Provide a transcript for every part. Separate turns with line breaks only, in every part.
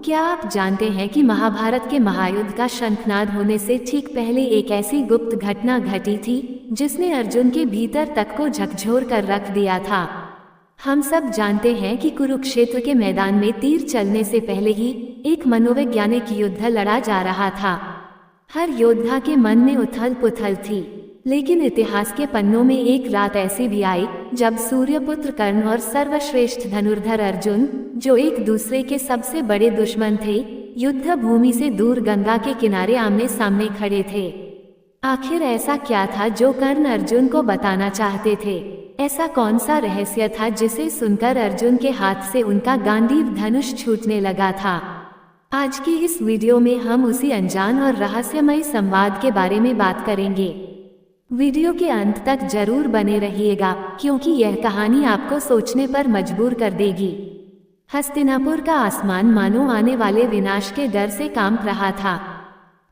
क्या आप जानते हैं कि महाभारत के महायुद्ध का शंखनाद होने से ठीक पहले एक ऐसी गुप्त घटना घटी थी जिसने अर्जुन के भीतर तक को झकझोर कर रख दिया था। हम सब जानते हैं कि कुरुक्षेत्र के मैदान में तीर चलने से पहले ही एक मनोवैज्ञानिक युद्ध लड़ा जा रहा था। हर योद्धा के मन में उथल पुथल थी, लेकिन इतिहास के पन्नों में एक रात ऐसी भी आई जब सूर्यपुत्र कर्ण और सर्वश्रेष्ठ धनुर्धर अर्जुन, जो एक दूसरे के सबसे बड़े दुश्मन थे, युद्ध भूमि से दूर गंगा के किनारे आमने सामने खड़े थे। आखिर ऐसा क्या था जो कर्ण अर्जुन को बताना चाहते थे? ऐसा कौन सा रहस्य था जिसे सुनकर अर्जुन के हाथ से उनका गांडीव धनुष छूटने लगा था? आज की इस वीडियो में हम उसी अनजान और रहस्यमय संवाद के बारे में बात करेंगे। वीडियो के अंत तक जरूर बने रहिएगा, क्योंकि यह कहानी आपको सोचने पर मजबूर कर देगी। हस्तिनापुर का आसमान मानो आने वाले विनाश के डर से कांप रहा था।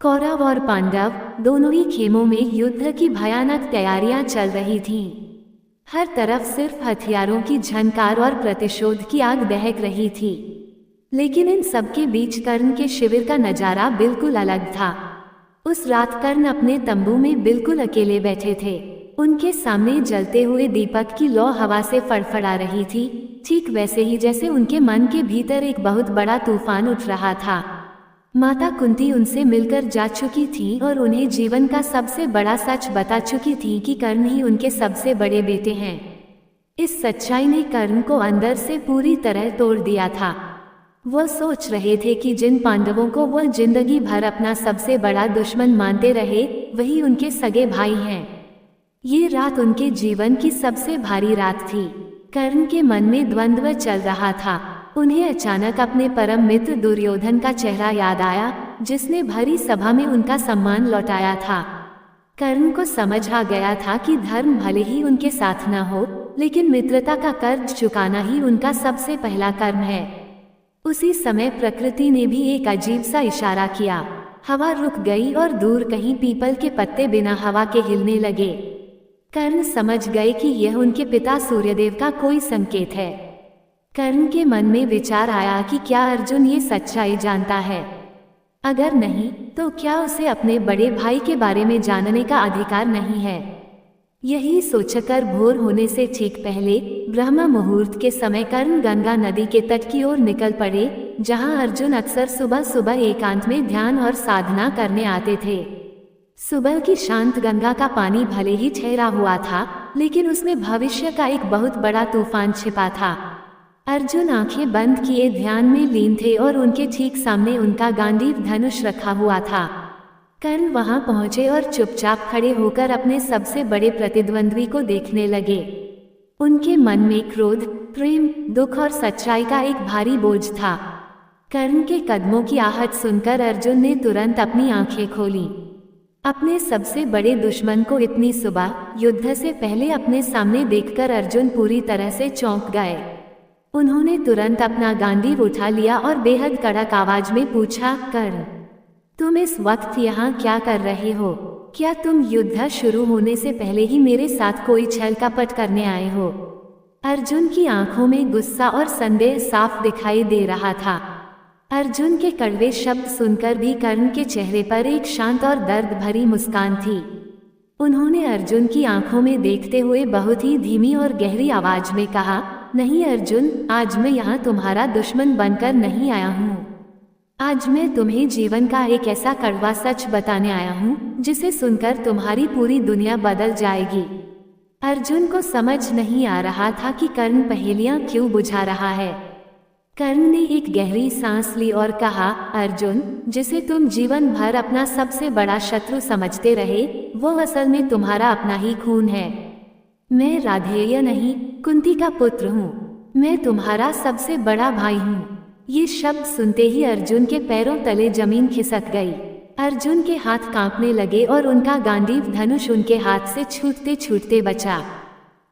कौरव और पांडव दोनों ही खेमों में युद्ध की भयानक तैयारियां चल रही थीं। हर तरफ सिर्फ हथियारों की झनकार और प्रतिशोध की आग दहक रही थी। लेकिन इन सबके बीच कर्ण के शिविर का नजारा बिल्कुल अलग था। उस रात कर्ण अपने तंबू में बिल्कुल अकेले बैठे थे। उनके सामने जलते हुए दीपक की लौ हवा से फड़फड़ा रही थी, ठीक वैसे ही जैसे उनके मन के भीतर एक बहुत बड़ा तूफान उठ रहा था। माता कुंती उनसे मिलकर जा चुकी थी और उन्हें जीवन का सबसे बड़ा सच बता चुकी थी कि कर्ण ही उनके सबसे बड़े बेटे हैं। इस सच्चाई ने कर्ण को अंदर से पूरी तरह तोड़ दिया था। वह सोच रहे थे कि जिन पांडवों को वह जिंदगी भर अपना सबसे बड़ा दुश्मन मानते रहे, वही उनके सगे भाई हैं। ये रात उनके जीवन की सबसे भारी रात थी। कर्ण के मन में द्वंद्व चल रहा था। उन्हें अचानक अपने परम मित्र दुर्योधन का चेहरा याद आया, जिसने भरी सभा में उनका सम्मान लौटाया था। कर्ण को समझ आ गया था कि धर्म भले ही उनके साथ न हो, लेकिन मित्रता का कर्ज चुकाना ही उनका सबसे पहला कर्म है। उसी समय प्रकृति ने भी एक अजीब सा इशारा किया। हवा रुक गई और दूर कहीं पीपल के पत्ते बिना हवा के हिलने लगे। कर्ण समझ गए कि यह उनके पिता सूर्यदेव का कोई संकेत है। कर्ण के मन में विचार आया कि क्या अर्जुन ये सच्चाई जानता है? अगर नहीं, तो क्या उसे अपने बड़े भाई के बारे में जानने का अधिकार नहीं है? यही सोचकर भोर होने से ठीक पहले ब्रह्म मुहूर्त के समय कर्ण गंगा नदी के तट की ओर निकल पड़े, जहां अर्जुन अक्सर सुबह सुबह एकांत में ध्यान और साधना करने आते थे। सुबह की शांत गंगा का पानी भले ही ठहरा हुआ था, लेकिन उसमें भविष्य का एक बहुत बड़ा तूफान छिपा था। अर्जुन आंखें बंद किए ध्यान में लीन थे और उनके ठीक सामने उनका गांडीव धनुष रखा हुआ था। कर्ण वहां पहुंचे और चुपचाप खड़े होकर अपने सबसे बड़े प्रतिद्वंद्वी को देखने लगे। उनके मन में क्रोध, प्रेम, दुख और सच्चाई का एक भारी बोझ था। कर्ण के कदमों की आहट सुनकर अर्जुन ने तुरंत अपनी आंखें खोली। अपने सबसे बड़े दुश्मन को इतनी सुबह युद्ध से पहले अपने सामने देखकर अर्जुन पूरी तरह से चौंक गए। उन्होंने तुरंत अपना गांडीव उठा लिया और बेहद कड़क आवाज में पूछा, कर्ण, तुम इस वक्त यहाँ क्या कर रहे हो? क्या तुम युद्ध शुरू होने से पहले ही मेरे साथ कोई छल कपट करने आए हो? अर्जुन की आंखों में गुस्सा और संदेह साफ दिखाई दे रहा था। अर्जुन के कड़वे शब्द सुनकर भी कर्ण के चेहरे पर एक शांत और दर्द भरी मुस्कान थी। उन्होंने अर्जुन की आंखों में देखते हुए बहुत ही धीमी और गहरी आवाज में कहा, नहीं अर्जुन, आज मैं यहाँ तुम्हारा दुश्मन बनकर नहीं आया हूँ। आज मैं तुम्हें जीवन का एक ऐसा कड़वा सच बताने आया हूँ जिसे सुनकर तुम्हारी पूरी दुनिया बदल जाएगी। अर्जुन को समझ नहीं आ रहा था कि कर्ण पहेलियां क्यों बुझा रहा है। कर्ण ने एक गहरी सांस ली और कहा, अर्जुन, जिसे तुम जीवन भर अपना सबसे बड़ा शत्रु समझते रहे, वो असल में तुम्हारा अपना ही खून है। मैं राधेय नहीं, कुंती का पुत्र हूँ। मैं तुम्हारा सबसे बड़ा भाई हूँ। ये शब्द सुनते ही अर्जुन के पैरों तले जमीन खिसक गई। अर्जुन के हाथ कांपने लगे और उनका गांडीव धनुष उनके हाथ से छूटते छूटते बचा।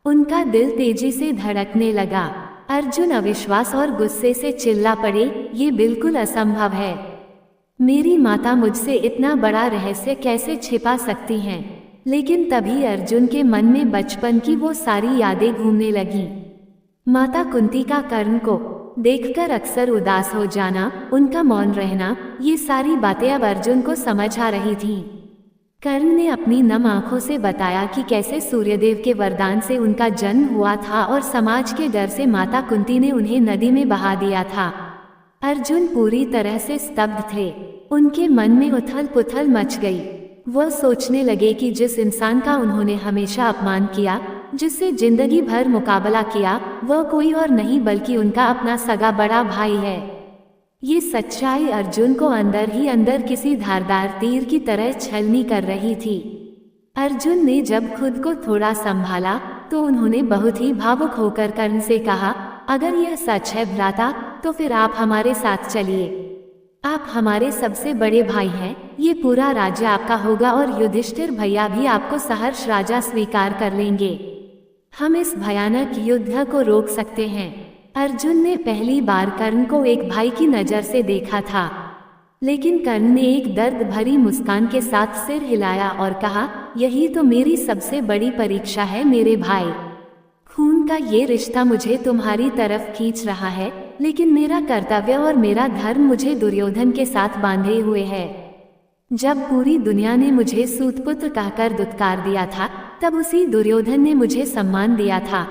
उनका दिल तेजी से धड़कने लगा। अर्जुन अविश्वास और गुस्से से चिल्ला पड़े, ये बिल्कुल असंभव है। मेरी माता मुझसे इतना बड़ा रहस्य कैसे छिपा सकती हैं? लेकिन तभी अर्जुन के मन में बचपन की वो सारी यादें घूमने लगीं। माता कुंती का कर्ण को देखकर अक्सर उदास हो जाना, उनका मौन रहना, ये सारी बातें अब अर्जुन को समझ आ रही थीं। कर्ण ने अपनी नम आंखों से बताया कि कैसे सूर्यदेव के वरदान से उनका जन्म हुआ था और समाज के डर से माता कुंती ने उन्हें नदी में बहा दिया था। अर्जुन पूरी तरह से स्तब्ध थे। उनके मन में उथल पुथल मच गई। वह सोचने लगे कि जिस इंसान का उन्होंने हमेशा अपमान किया, जिससे जिंदगी भर मुकाबला किया, वह कोई और नहीं बल्कि उनका अपना सगा बड़ा भाई है। ये सच्चाई अर्जुन को अंदर ही अंदर किसी धारदार तीर की तरह छलनी कर रही थी। अर्जुन ने जब खुद को थोड़ा संभाला तो उन्होंने बहुत ही भावुक होकर कर्ण से कहा, अगर यह सच है भ्राता, तो फिर आप हमारे साथ चलिए। आप हमारे सबसे बड़े भाई हैं, ये पूरा राज्य आपका होगा और युधिष्ठिर भैया भी आपको सहर्ष राजा स्वीकार कर लेंगे। हम इस भयानक युद्ध को रोक सकते हैं। अर्जुन ने पहली बार कर्ण को एक भाई की नज़र से देखा था, लेकिन कर्ण ने एक दर्द भरी मुस्कान के साथ सिर हिलाया और कहा, यही तो मेरी सबसे बड़ी परीक्षा है मेरे भाई। खून का ये रिश्ता मुझे तुम्हारी तरफ खींच रहा है, लेकिन मेरा कर्तव्य और मेरा धर्म मुझे दुर्योधन के साथ बांधे हुए है। जब पूरी दुनिया ने मुझे सूतपुत्र कहकर दुत्कार दिया था, तब उसी दुर्योधन ने मुझे सम्मान दिया था।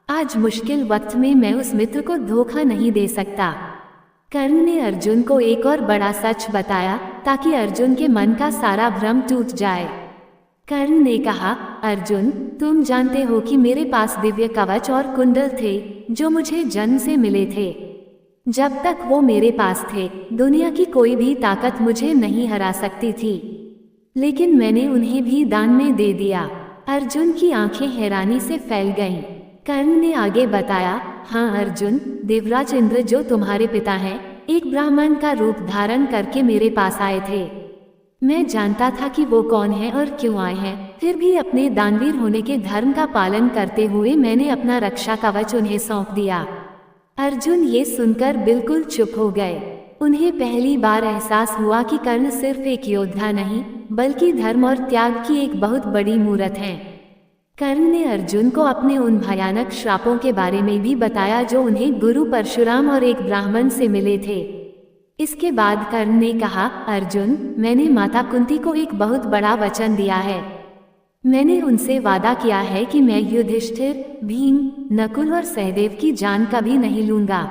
आज मुश्किल वक्त में मैं उस मित्र को धोखा नहीं दे सकता। कर्ण ने अर्जुन को एक और बड़ा सच बताया ताकि अर्जुन के मन का सारा भ्रम टूट जाए। कर्ण ने कहा, अर्जुन, तुम जानते हो कि मेरे पास दिव्य कवच और कुंडल थे जो मुझे जन्म से मिले थे। जब तक वो मेरे पास थे, दुनिया की कोई भी ताकत मुझे नहीं हरा सकती थी, लेकिन मैंने उन्हें भी दान में दे दिया। अर्जुन की आंखें हैरानी से फैल गईं। कर्ण ने आगे बताया, हाँ अर्जुन, देवराज इंद्र जो तुम्हारे पिता हैं, एक ब्राह्मण का रूप धारण करके मेरे पास आए थे। मैं जानता था कि वो कौन है और क्यों आए हैं, फिर भी अपने दानवीर होने के धर्म का पालन करते हुए मैंने अपना रक्षा कवच उन्हें सौंप दिया। अर्जुन ये सुनकर बिल्कुल चुप हो गए। उन्हें पहली बार एहसास हुआ कि कर्ण सिर्फ एक योद्धा नहीं, बल्कि धर्म और त्याग की एक बहुत बड़ी मूर्त है। कर्ण ने अर्जुन को अपने उन भयानक श्रापों के बारे में भी बताया जो उन्हें गुरु परशुराम और एक ब्राह्मण से मिले थे। इसके बाद कर्ण ने कहा, अर्जुन, मैंने माता कुंती को एक बहुत बड़ा वचन दिया है। मैंने उनसे वादा किया है कि मैं युधिष्ठिर, भीम, नकुल और सहदेव की जान कभी नहीं लूंगा,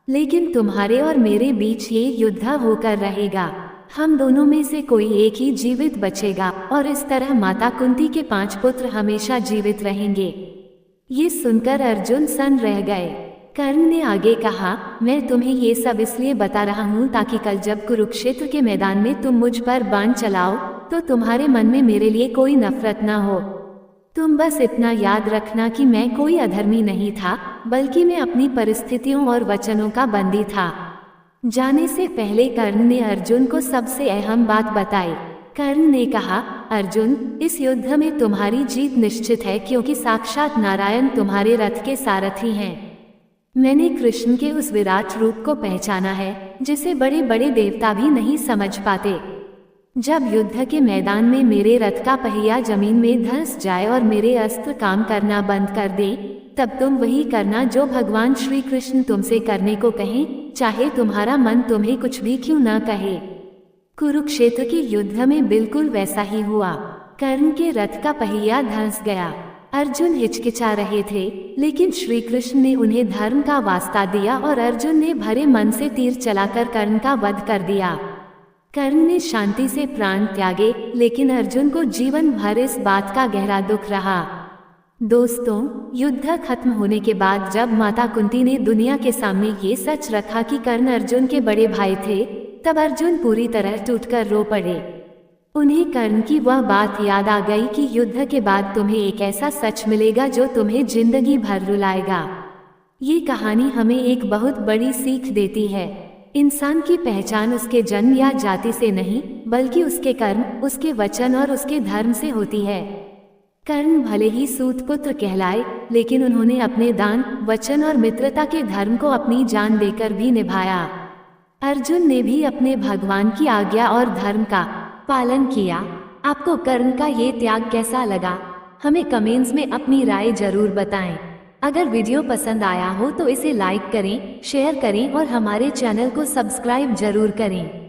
लेकिन तुम्हारे और मेरे बीच ये युद्ध होकर रहेगा। हम दोनों में से कोई एक ही जीवित बचेगा और इस तरह माता कुंती के 5 पुत्र हमेशा जीवित रहेंगे। ये सुनकर अर्जुन सन्न रह गए। कर्ण ने आगे कहा, मैं तुम्हें ये सब इसलिए बता रहा हूँ ताकि कल जब कुरुक्षेत्र के मैदान में तुम मुझ पर बाण चलाओ तो तुम्हारे मन में मेरे लिए कोई नफरत ना हो। तुम बस इतना याद रखना कि मैं कोई अधर्मी नहीं था, बल्कि मैं अपनी परिस्थितियों और वचनों का बंदी था। जाने से पहले कर्ण ने अर्जुन को सबसे अहम बात बताई। कर्ण ने कहा, अर्जुन, इस युद्ध में तुम्हारी जीत निश्चित है क्योंकि साक्षात नारायण तुम्हारे रथ के सारथी हैं। मैंने कृष्ण के उस विराट रूप को पहचाना है जिसे बड़े बड़े देवता भी नहीं समझ पाते। जब युद्ध के मैदान में मेरे रथ का पहिया जमीन में धंस जाए और मेरे अस्त्र काम करना बंद कर दें, तब तुम वही करना जो भगवान श्री कृष्ण तुमसे करने को कहें, चाहे तुम्हारा मन तुम्हें कुछ भी क्यों न कहे। कुरुक्षेत्र के युद्ध में बिल्कुल वैसा ही हुआ। कर्ण के रथ का पहिया धंस गया। अर्जुन हिचकिचा रहे थे, लेकिन श्री कृष्ण ने उन्हें धर्म का वास्ता दिया और अर्जुन ने भरे मन से तीर चलाकर कर्ण का वध कर दिया। कर्ण ने शांति से प्राण त्यागे, लेकिन अर्जुन को जीवन भर इस बात का गहरा दुख रहा। दोस्तों, युद्ध खत्म होने के बाद जब माता कुंती ने दुनिया के सामने ये सच रखा कि कर्ण अर्जुन के बड़े भाई थे, तब अर्जुन पूरी तरह टूटकर रो पड़े। उन्हें कर्ण की वह बात याद आ गई कि युद्ध के बाद तुम्हें एक ऐसा सच मिलेगा जो तुम्हें जिंदगी भर रुलाएगा। ये कहानी हमें एक बहुत बड़ी सीख देती है। इंसान की पहचान उसके जन्म या जाति से नहीं, बल्कि उसके कर्म, उसके वचन और उसके धर्म से होती है। कर्ण भले ही सूतपुत्र कहलाए, लेकिन उन्होंने अपने दान, वचन और मित्रता के धर्म को अपनी जान देकर भी निभाया। अर्जुन ने भी अपने भगवान की आज्ञा और धर्म का पालन किया। आपको कर्ण का ये त्याग कैसा लगा? हमें कमेंट्स में अपनी राय जरूर बताएं। अगर वीडियो पसंद आया हो तो इसे लाइक करें, शेयर करें और हमारे चैनल को सब्सक्राइब जरूर करें।